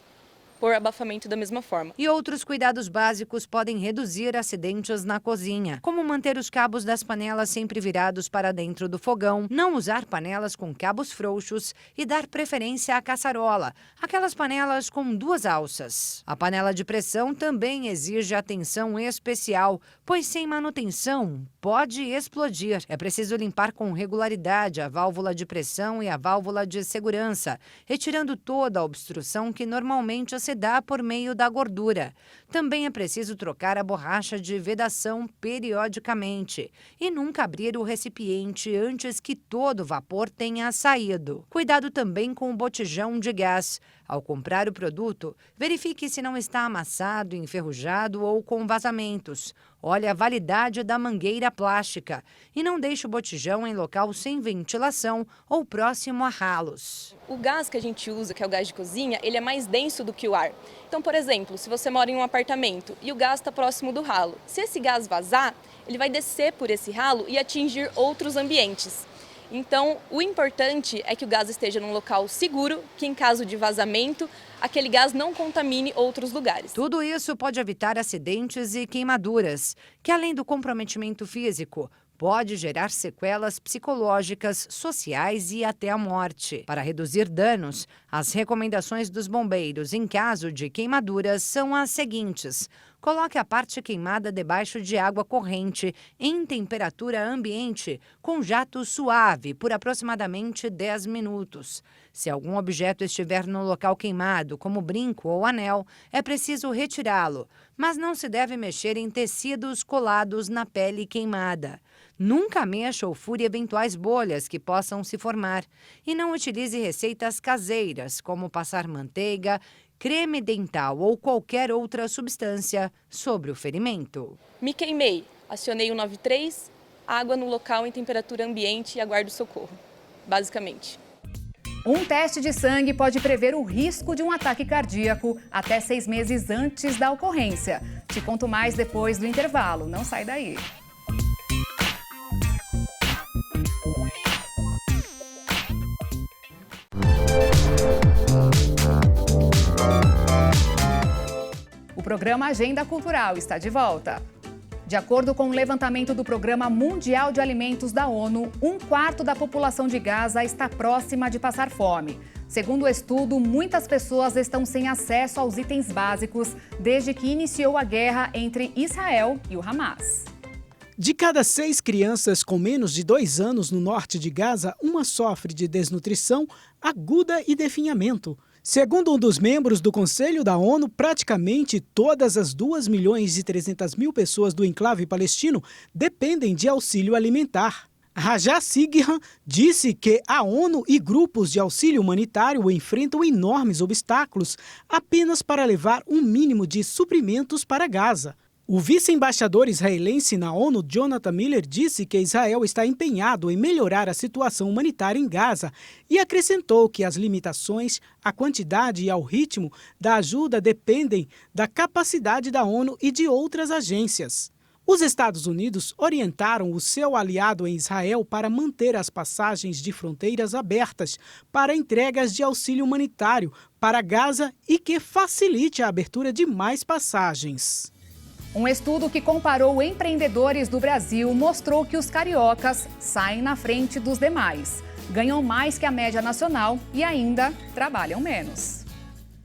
por abafamento da mesma forma. E outros cuidados básicos podem reduzir acidentes na cozinha, como manter os cabos das panelas sempre virados para dentro do fogão, não usar panelas com cabos frouxos e dar preferência à caçarola, aquelas panelas com 2 alças. A panela de pressão também exige atenção especial, pois sem manutenção pode explodir. É preciso limpar com regularidade a válvula de pressão e a válvula de segurança, retirando toda a obstrução que normalmente se dá por meio da gordura. Também é preciso trocar a borracha de vedação periodicamente e nunca abrir o recipiente antes que todo o vapor tenha saído. Cuidado também com o botijão de gás. Ao comprar o produto, verifique se não está amassado, enferrujado ou com vazamentos. Olhe a validade da mangueira plástica e não deixe o botijão em local sem ventilação ou próximo a ralos. O gás que a gente usa, que é o gás de cozinha, ele é mais denso do que o ar. Então, por exemplo, se você mora em um apartamento e o gás está próximo do ralo, se esse gás vazar, ele vai descer por esse ralo e atingir outros ambientes. Então, o importante é que o gás esteja num local seguro, que em caso de vazamento, aquele gás não contamine outros lugares. Tudo isso pode evitar acidentes e queimaduras, que além do comprometimento físico, pode gerar sequelas psicológicas, sociais e até a morte. Para reduzir danos, as recomendações dos bombeiros em caso de queimaduras são as seguintes: coloque a parte queimada debaixo de água corrente, em temperatura ambiente, com jato suave, por aproximadamente 10 minutos. Se algum objeto estiver no local queimado, como brinco ou anel, é preciso retirá-lo, mas não se deve mexer em tecidos colados na pele queimada. Nunca mexa ou fure eventuais bolhas que possam se formar. E não utilize receitas caseiras, como passar manteiga, creme dental ou qualquer outra substância sobre o ferimento. Me queimei, acionei o 93, água no local em temperatura ambiente e aguardo socorro, basicamente. Um teste de sangue pode prever o risco de um ataque cardíaco até 6 meses antes da ocorrência. Te conto mais depois do intervalo, não sai daí. O programa Agenda Cultural está de volta. De acordo com o levantamento do Programa Mundial de Alimentos da ONU, 1/4 da população de Gaza está próxima de passar fome. Segundo o estudo, muitas pessoas estão sem acesso aos itens básicos desde que iniciou a guerra entre Israel e o Hamas. De cada 6 crianças com menos de 2 anos no norte de Gaza, uma sofre de desnutrição aguda e definhamento. Segundo um dos membros do Conselho da ONU, praticamente todas as 2.300.000 pessoas do enclave palestino dependem de auxílio alimentar. Raja Sighan disse que a ONU e grupos de auxílio humanitário enfrentam enormes obstáculos apenas para levar um mínimo de suprimentos para Gaza. O vice-embaixador israelense na ONU, Jonathan Miller, disse que Israel está empenhado em melhorar a situação humanitária em Gaza e acrescentou que as limitações, a quantidade e ao ritmo da ajuda dependem da capacidade da ONU e de outras agências. Os Estados Unidos orientaram o seu aliado em Israel para manter as passagens de fronteiras abertas para entregas de auxílio humanitário para Gaza e que facilite a abertura de mais passagens. Um estudo que comparou empreendedores do Brasil mostrou que os cariocas saem na frente dos demais, ganham mais que a média nacional e ainda trabalham menos.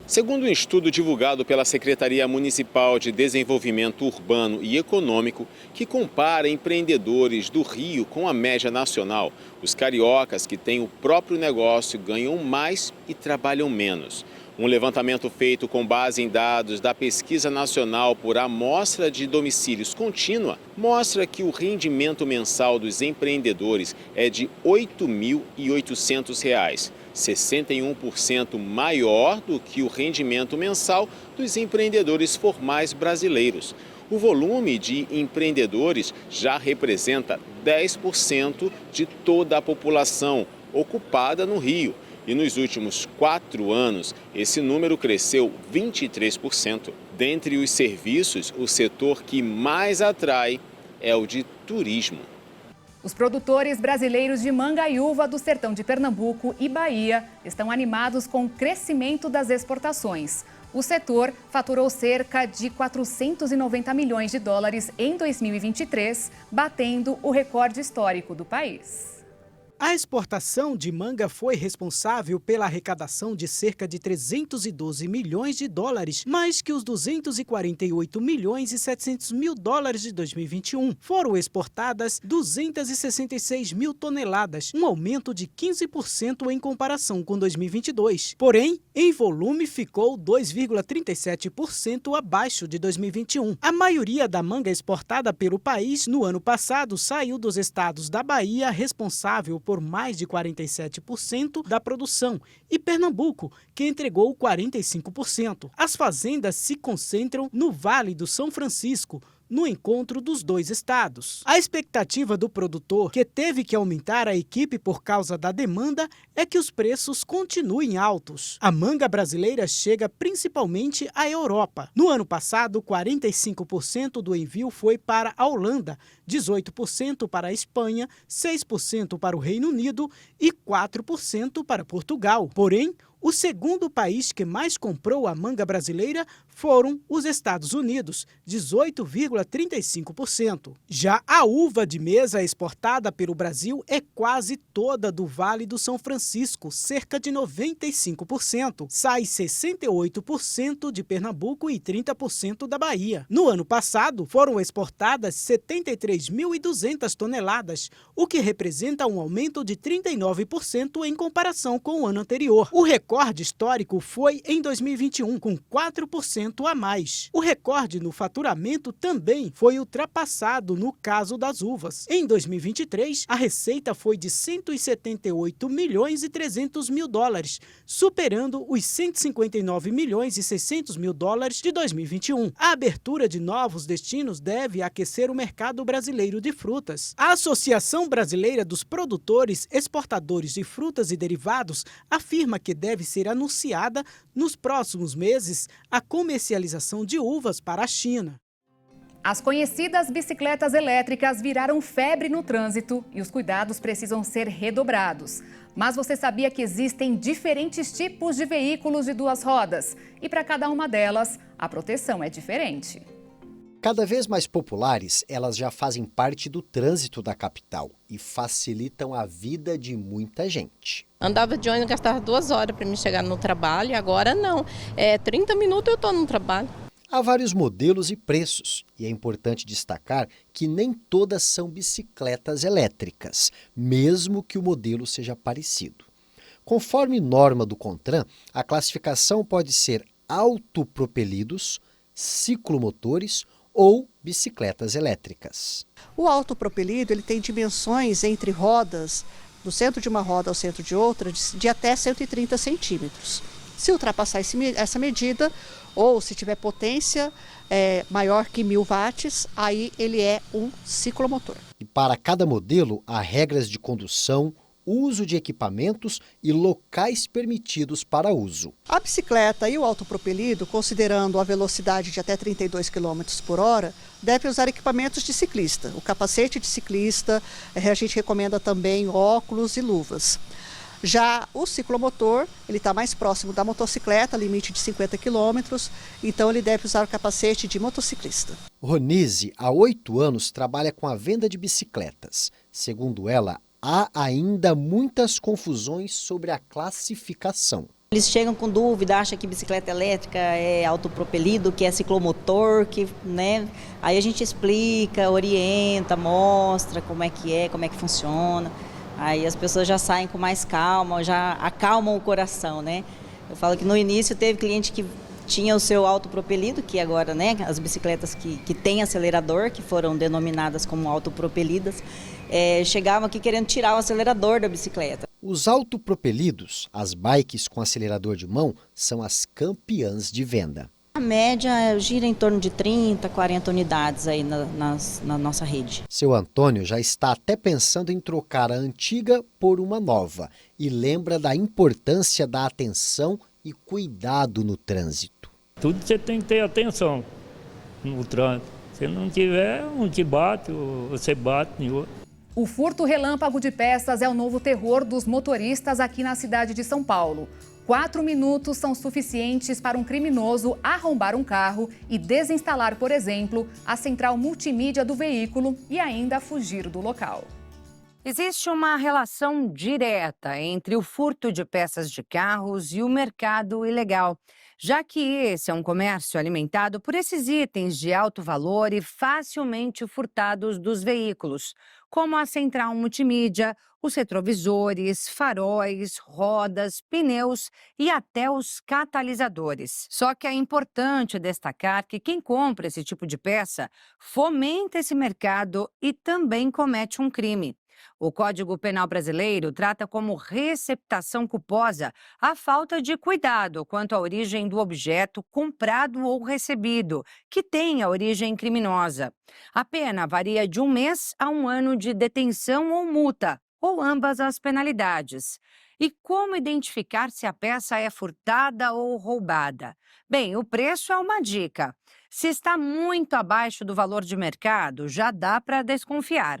Segundo um estudo divulgado pela Secretaria Municipal de Desenvolvimento Urbano e Econômico, que compara empreendedores do Rio com a média nacional, os cariocas que têm o próprio negócio ganham mais e trabalham menos. Um levantamento feito com base em dados da Pesquisa Nacional por Amostra de Domicílios Contínua mostra que o rendimento mensal dos empreendedores é de R$ 8.800, 61% maior do que o rendimento mensal dos empreendedores formais brasileiros. O volume de empreendedores já representa 10% de toda a população ocupada no Rio. E nos últimos 4 anos, esse número cresceu 23%. Dentre os serviços, o setor que mais atrai é o de turismo. Os produtores brasileiros de manga e uva do sertão de Pernambuco e Bahia estão animados com o crescimento das exportações. O setor faturou cerca de 490 milhões de dólares em 2023, batendo o recorde histórico do país. A exportação de manga foi responsável pela arrecadação de cerca de 312 milhões de dólares, mais que os 248 milhões e 700 mil dólares de 2021. Foram exportadas 266 mil toneladas, um aumento de 15% em comparação com 2022. Porém, em volume ficou 2,37% abaixo de 2021. A maioria da manga exportada pelo país no ano passado saiu dos estados da Bahia, responsável por mais de 47% da produção, e Pernambuco, que entregou 45%. As fazendas se concentram no Vale do São Francisco, no encontro dos dois estados. A expectativa do produtor, que teve que aumentar a equipe por causa da demanda, é que os preços continuem altos. A manga brasileira chega principalmente à Europa. No ano passado, 45% do envio foi para a Holanda, 18% para a Espanha, 6% para o Reino Unido e 4% para Portugal. Porém, o segundo país que mais comprou a manga brasileira foram os Estados Unidos, 18,35%. Já a uva de mesa exportada pelo Brasil é quase toda do Vale do São Francisco, cerca de 95%. Sai 68% de Pernambuco e 30% da Bahia. No ano passado, foram exportadas 73.200 toneladas, o que representa um aumento de 39% em comparação com o ano anterior. O recorde histórico foi em 2021, com 4% a mais. O recorde no faturamento também foi ultrapassado no caso das uvas. Em 2023, a receita foi de 178 milhões e 300 mil dólares, superando os 159 milhões e 600 mil dólares de 2021. A abertura de novos destinos deve aquecer o mercado brasileiro de frutas. A Associação Brasileira dos Produtores Exportadores de Frutas e Derivados afirma que deve ser anunciada nos próximos meses a comercialização de uvas para a China. As conhecidas bicicletas elétricas viraram febre no trânsito e os cuidados precisam ser redobrados. Mas você sabia que existem diferentes tipos de veículos de 2 rodas? E para cada uma delas, a proteção é diferente. Cada vez mais populares, elas já fazem parte do trânsito da capital e facilitam a vida de muita gente. Andava de ônibus, gastava 2 horas para me chegar no trabalho, agora não. 30 minutos eu estou no trabalho. Há vários modelos e preços, e é importante destacar que nem todas são bicicletas elétricas, mesmo que o modelo seja parecido. Conforme norma do CONTRAN, a classificação pode ser autopropelidos, ciclomotores ou bicicletas elétricas. O autopropelido ele tem dimensões entre rodas, do centro de uma roda ao centro de outra, de até 130 centímetros. Se ultrapassar essa medida, ou se tiver potência maior que 1000 watts, aí ele é um ciclomotor. E para cada modelo, há regras de condução, uso de equipamentos e locais permitidos para uso. A bicicleta e o autopropelido, considerando a velocidade de até 32 km por hora, deve usar equipamentos de ciclista. O capacete de ciclista, a gente recomenda também óculos e luvas. Já o ciclomotor, ele está mais próximo da motocicleta, limite de 50 km, então ele deve usar o capacete de motociclista. Ronise, há 8 anos, trabalha com a venda de bicicletas. Segundo ela, há ainda muitas confusões sobre a classificação. Eles chegam com dúvida, acham que bicicleta elétrica é autopropelido, que é ciclomotor, né? Aí a gente explica, orienta, mostra como é que funciona. Aí as pessoas já saem com mais calma, já acalmam o coração, né? Eu falo que no início teve cliente que tinha o seu autopropelido, que agora, né, as bicicletas que têm acelerador, que foram denominadas como autopropelidas, chegavam aqui querendo tirar o acelerador da bicicleta. Os autopropelidos, as bikes com acelerador de mão, são as campeãs de venda. A média gira em torno de 30, 40 unidades aí na nossa rede. Seu Antônio já está até pensando em trocar a antiga por uma nova e lembra da importância da atenção e cuidado no trânsito. Tudo você tem que ter atenção no trânsito. Se não tiver, um te bate, ou você bate em outro. O furto relâmpago de peças é o novo terror dos motoristas aqui na cidade de São Paulo. 4 minutos são suficientes para um criminoso arrombar um carro e desinstalar, por exemplo, a central multimídia do veículo e ainda fugir do local. Existe uma relação direta entre o furto de peças de carros e o mercado ilegal, já que esse é um comércio alimentado por esses itens de alto valor e facilmente furtados dos veículos, como a central multimídia, os retrovisores, faróis, rodas, pneus e até os catalisadores. Só que é importante destacar que quem compra esse tipo de peça fomenta esse mercado e também comete um crime. O Código Penal brasileiro trata como receptação culposa a falta de cuidado quanto à origem do objeto comprado ou recebido, que tem a origem criminosa. A pena varia de 1 mês a 1 ano de detenção ou multa, ou ambas as penalidades. E como identificar se a peça é furtada ou roubada? Bem, o preço é uma dica. Se está muito abaixo do valor de mercado, já dá para desconfiar.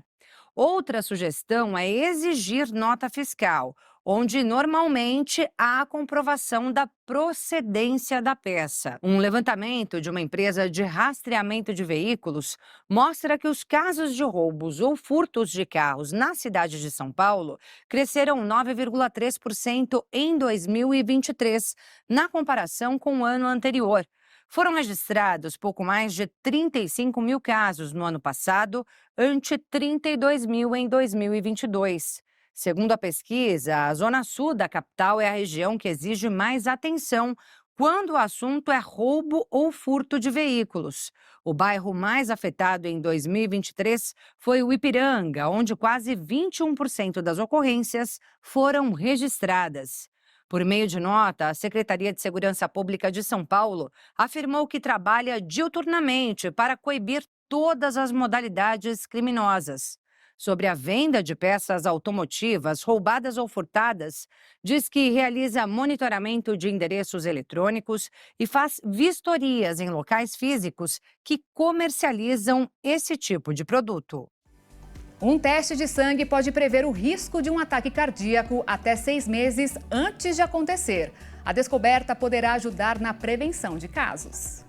Outra sugestão é exigir nota fiscal, onde normalmente há a comprovação da procedência da peça. Um levantamento de uma empresa de rastreamento de veículos mostra que os casos de roubos ou furtos de carros na cidade de São Paulo cresceram 9,3% em 2023, na comparação com o ano anterior. Foram registrados pouco mais de 35 mil casos no ano passado, ante 32 mil em 2022. Segundo a pesquisa, a Zona Sul da capital é a região que exige mais atenção quando o assunto é roubo ou furto de veículos. O bairro mais afetado em 2023 foi o Ipiranga, onde quase 21% das ocorrências foram registradas. Por meio de nota, a Secretaria de Segurança Pública de São Paulo afirmou que trabalha diuturnamente para coibir todas as modalidades criminosas. Sobre a venda de peças automotivas roubadas ou furtadas, diz que realiza monitoramento de endereços eletrônicos e faz vistorias em locais físicos que comercializam esse tipo de produto. Um teste de sangue pode prever o risco de um ataque cardíaco até 6 meses antes de acontecer. A descoberta poderá ajudar na prevenção de casos.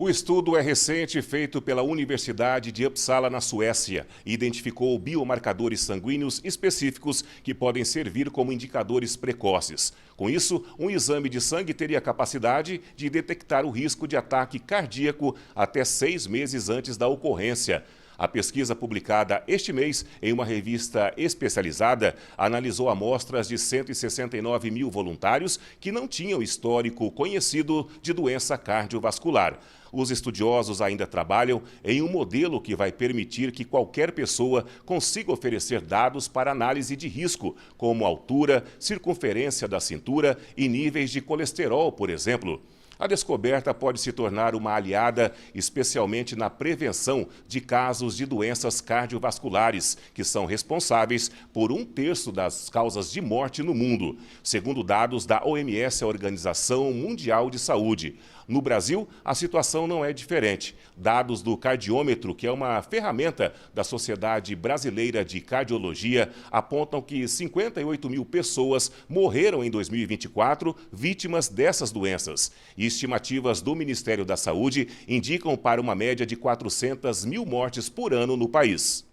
O estudo é recente, feito pela Universidade de Uppsala, na Suécia, e identificou biomarcadores sanguíneos específicos que podem servir como indicadores precoces. Com isso, um exame de sangue teria a capacidade de detectar o risco de ataque cardíaco até 6 meses antes da ocorrência. A pesquisa publicada este mês em uma revista especializada analisou amostras de 169 mil voluntários que não tinham histórico conhecido de doença cardiovascular. Os estudiosos ainda trabalham em um modelo que vai permitir que qualquer pessoa consiga oferecer dados para análise de risco, como altura, circunferência da cintura e níveis de colesterol, por exemplo. A descoberta pode se tornar uma aliada, especialmente na prevenção de casos de doenças cardiovasculares, que são responsáveis por 1/3 das causas de morte no mundo, segundo dados da OMS, a Organização Mundial de Saúde. No Brasil, a situação não é diferente. Dados do cardiômetro, que é uma ferramenta da Sociedade Brasileira de Cardiologia, apontam que 58 mil pessoas morreram em 2024 vítimas dessas doenças. E estimativas do Ministério da Saúde indicam para uma média de 400 mil mortes por ano no país.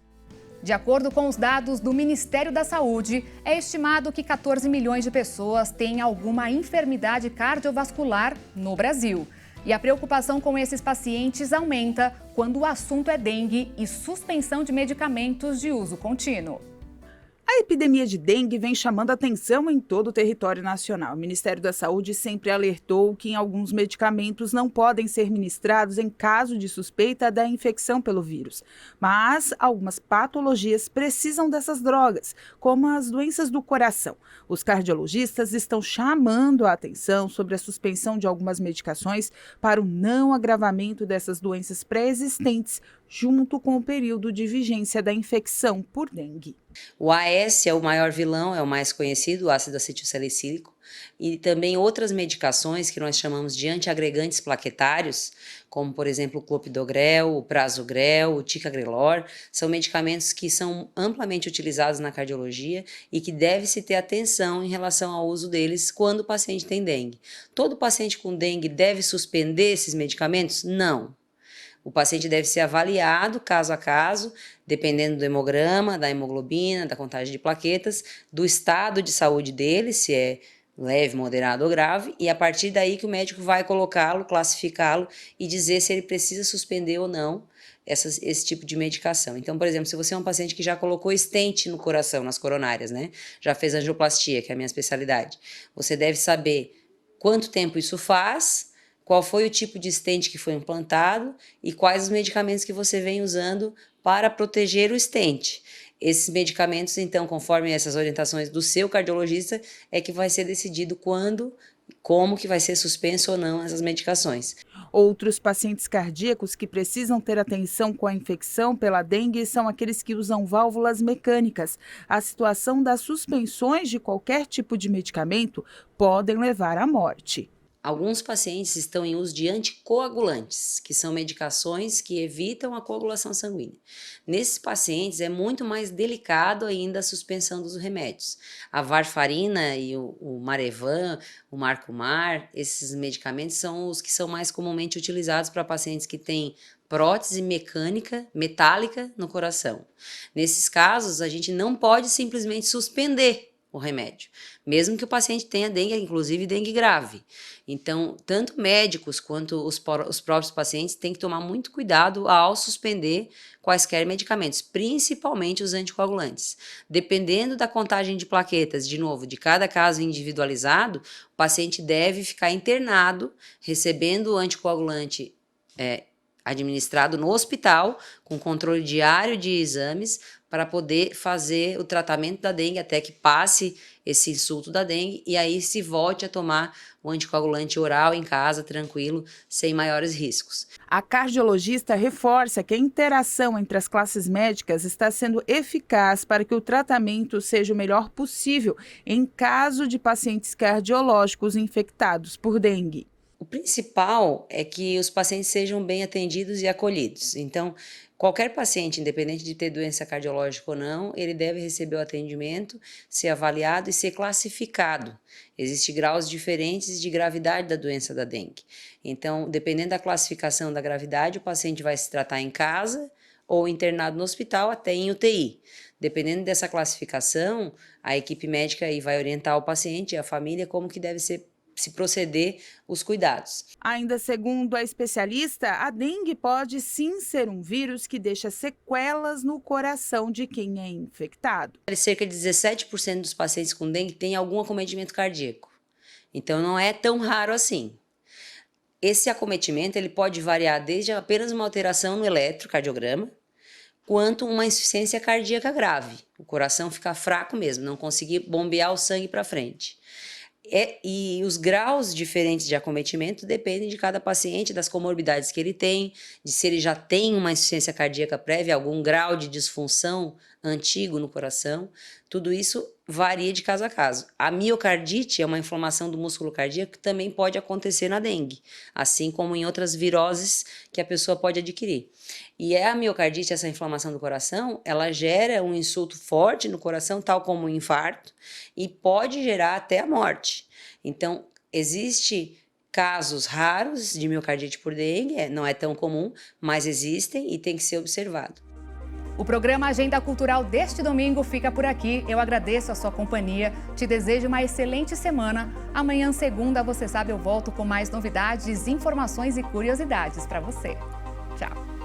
De acordo com os dados do Ministério da Saúde, é estimado que 14 milhões de pessoas têm alguma enfermidade cardiovascular no Brasil. E a preocupação com esses pacientes aumenta quando o assunto é dengue e suspensão de medicamentos de uso contínuo. A epidemia de dengue vem chamando atenção em todo o território nacional. O Ministério da Saúde sempre alertou que alguns medicamentos não podem ser ministrados em caso de suspeita da infecção pelo vírus. Mas algumas patologias precisam dessas drogas, como as doenças do coração. Os cardiologistas estão chamando a atenção sobre a suspensão de algumas medicações para o não agravamento dessas doenças pré-existentes, junto com o período de vigência da infecção por dengue. O AS é o maior vilão, é o mais conhecido, o ácido acetilsalicílico, e também outras medicações que nós chamamos de antiagregantes plaquetários, como por exemplo o clopidogrel, o prasugrel, o ticagrelor, são medicamentos que são amplamente utilizados na cardiologia e que deve-se ter atenção em relação ao uso deles quando o paciente tem dengue. Todo paciente com dengue deve suspender esses medicamentos? Não. O paciente deve ser avaliado caso a caso, dependendo do hemograma, da hemoglobina, da contagem de plaquetas, do estado de saúde dele, se é leve, moderado ou grave, e a partir daí que o médico vai colocá-lo, classificá-lo e dizer se ele precisa suspender ou não esse tipo de medicação. Então, por exemplo, se você é um paciente que já colocou stent no coração, nas coronárias, né? Já fez angioplastia, que é a minha especialidade, você deve saber quanto tempo isso faz, qual foi o tipo de stent que foi implantado e quais os medicamentos que você vem usando para proteger o stent. Esses medicamentos, então, conforme essas orientações do seu cardiologista, é que vai ser decidido quando, como que vai ser suspenso ou não essas medicações. Outros pacientes cardíacos que precisam ter atenção com a infecção pela dengue são aqueles que usam válvulas mecânicas. A situação das suspensões de qualquer tipo de medicamento podem levar à morte. Alguns pacientes estão em uso de anticoagulantes, que são medicações que evitam a coagulação sanguínea. Nesses pacientes é muito mais delicado ainda a suspensão dos remédios. A varfarina e o Marevan, o Marcumar, esses medicamentos são os que são mais comumente utilizados para pacientes que têm prótese mecânica, metálica no coração. Nesses casos, a gente não pode simplesmente suspender o remédio, mesmo que o paciente tenha dengue, inclusive dengue grave. Então, tanto médicos quanto os próprios pacientes têm que tomar muito cuidado ao suspender quaisquer medicamentos, principalmente os anticoagulantes. Dependendo da contagem de plaquetas, de novo, de cada caso individualizado, o paciente deve ficar internado, recebendo o anticoagulante administrado no hospital, com controle diário de exames, para poder fazer o tratamento da dengue até que passe esse insulto da dengue e aí se volte a tomar o anticoagulante oral em casa, tranquilo, sem maiores riscos. A cardiologista reforça que a interação entre as classes médicas está sendo eficaz para que o tratamento seja o melhor possível em caso de pacientes cardiológicos infectados por dengue. O principal é que os pacientes sejam bem atendidos e acolhidos. Então, qualquer paciente, independente de ter doença cardiológica ou não, ele deve receber o atendimento, ser avaliado e ser classificado. Existem graus diferentes de gravidade da doença da dengue. Então, dependendo da classificação da gravidade, o paciente vai se tratar em casa ou internado no hospital, até em UTI. Dependendo dessa classificação, a equipe médica aí vai orientar o paciente e a família como que deve se proceder os cuidados. Ainda segundo a especialista, a dengue pode sim ser um vírus que deixa sequelas no coração de quem é infectado. Cerca de 17% dos pacientes com dengue têm algum acometimento cardíaco. Então não é tão raro assim. Esse acometimento ele pode variar desde apenas uma alteração no eletrocardiograma, quanto uma insuficiência cardíaca grave. O coração fica fraco mesmo, não conseguir bombear o sangue para frente. E os graus diferentes de acometimento dependem de cada paciente, das comorbidades que ele tem, de se ele já tem uma insuficiência cardíaca prévia, algum grau de disfunção antigo no coração. Tudo isso varia de caso a caso. A miocardite é uma inflamação do músculo cardíaco que também pode acontecer na dengue, assim como em outras viroses que a pessoa pode adquirir. E a miocardite, essa inflamação do coração, ela gera um insulto forte no coração, tal como um infarto, e pode gerar até a morte. Então, existe casos raros de miocardite por dengue, não é tão comum, mas existem e tem que ser observado. O programa Agenda Cultural deste domingo fica por aqui. Eu agradeço a sua companhia, te desejo uma excelente semana. Amanhã, segunda, você sabe, eu volto com mais novidades, informações e curiosidades para você. Tchau!